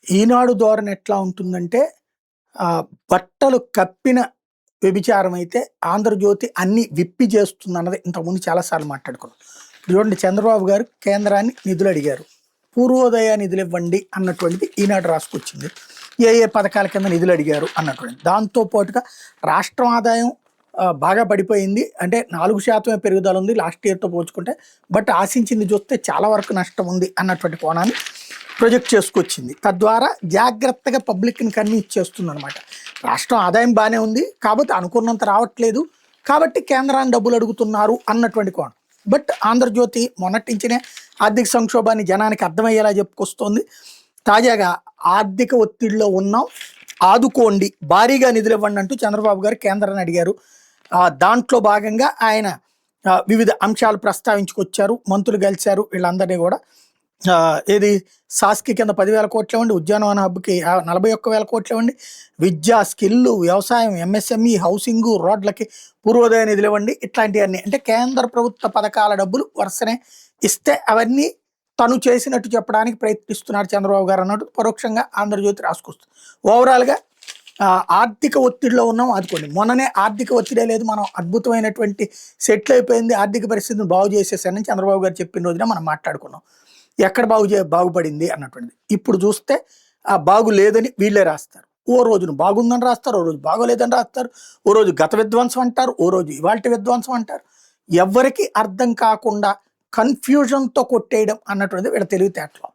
ఈనాడు ధోరణి ఎట్లా ఉంటుందంటే బట్టలు కప్పిన వ్యభిచారం అయితే ఆంధ్రజ్యోతి అన్ని విప్పి చేస్తుందన్నది ఇంతకుముందు చాలాసార్లు మాట్లాడుకున్నాం. చూడండి, చంద్రబాబు గారు కేంద్రాన్ని నిధులు అడిగారు. పూర్వోదయ నిధులు ఇవ్వండి అన్నటువంటిది ఈనాడు రాసుకొచ్చింది. ఏ ఏ పథకాల కింద నిధులు అడిగారు అన్నటువంటిది. దాంతో పాటుగా రాష్ట్రం ఆదాయం బాగా పడిపోయింది. అంటే 4% పెరుగుదల ఉంది లాస్ట్ ఇయర్తో పోల్చుకుంటే. బట్ ఆశించింది చూస్తే చాలా వరకు నష్టం ఉంది అన్నటువంటి కోణాన్ని ప్రొజెక్ట్ చేసుకొచ్చింది. తద్వారా జాగ్రత్తగా పబ్లిక్ని కన్విన్స్ చేస్తుంది అనమాట. రాష్ట్రం ఆదాయం బాగానే ఉంది, కాబట్టి అనుకున్నంత రావట్లేదు, కాబట్టి కేంద్రాన్ని డబ్బులు అడుగుతున్నారు అన్నటువంటి కోణం. బట్ ఆంధ్రజ్యోతి మొన్నటి నుంచినే ఆర్థిక సంక్షోభాన్ని జనానికి అర్థమయ్యేలా చెప్పుకొస్తోంది. తాజాగా ఆర్థిక ఒత్తిడిలో ఉన్నాం, ఆదుకోండి, భారీగా నిధులు ఇవ్వండి అంటూ చంద్రబాబు గారు కేంద్రాన్ని అడిగారు. దాంట్లో భాగంగా ఆయన వివిధ అంశాలు ప్రస్తావించుకొచ్చారు. మంత్రులు కలిశారు. వీళ్ళందరినీ కూడా ఏది సాస్కి కింద 10,000 కోట్లు ఇవ్వండి, ఉద్యానవన హబ్కి 41,000 కోట్లు ఇవ్వండి, విద్యా, స్కిల్లు, వ్యవసాయం, ఎంఎస్ఎంఈ, హౌసింగు, రోడ్లకి పూర్వోదయ నిధులు ఇవ్వండి, ఇట్లాంటివన్నీ. అంటే కేంద్ర ప్రభుత్వ పథకాల డబ్బులు వరుసనే ఇస్తే అవన్నీ తను చేసినట్టు చెప్పడానికి ప్రయత్నిస్తున్నారు చంద్రబాబు గారు అన్నట్టు పరోక్షంగా ఆంధ్రజ్యోతి రాసుకొస్తుంది. ఓవరాల్గా ఆర్థిక ఒత్తిడిలో ఉన్నాం, ఆదుకోండి. మొన్ననే ఆర్థిక ఒత్తిడే లేదు, మనం అద్భుతమైనటువంటి సెటిల్ అయిపోయింది, ఆర్థిక పరిస్థితిని బాగు చేసేసానని చంద్రబాబు గారు చెప్పిన రోజున మనం మాట్లాడుకున్నాం. ఎక్కడ బాగుపడింది అన్నటువంటిది. ఇప్పుడు చూస్తే బాగు లేదని వీళ్ళే రాస్తారు. ఓ రోజును బాగుందని రాస్తారు, ఓ రోజు బాగోలేదని రాస్తారు, ఓ రోజు గత విధ్వంసం అంటారు, ఓ రోజు ఇవాల్టి విధ్వంసం అంటారు. ఎవరికి అర్థం కాకుండా కన్ఫ్యూజన్తో కొట్టేయడం అన్నటువంటిది వీళ్ళ తెలివితేటలో.